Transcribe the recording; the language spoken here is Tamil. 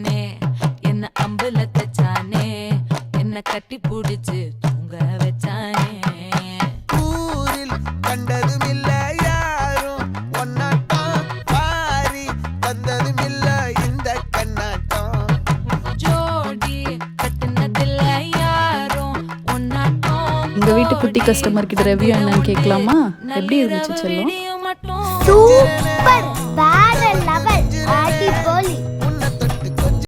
வச்சானே, என்ன அம்புல தச்சானே, என்ன கட்டி புடிச்சு தூங்க வச்சானே. ஊரில் கண்டதும் இல்ல யாரும் ஒன்னாட்டம், பாரி வந்ததும் இல்ல இந்த கண்ணாட்டம். ஜோடி கட்டுனதில்ல யாரும் ஒன்னாட்டம். எங்க வீட்டு குட்டி கஸ்டமர் கிட்ட ரிவ்யூ என்னன்னு கேட்கலாமா? எப்படி இருந்துச்சு செல்லம்? மட்டும் சூப்பர் வேற லெவல் அடிபொலி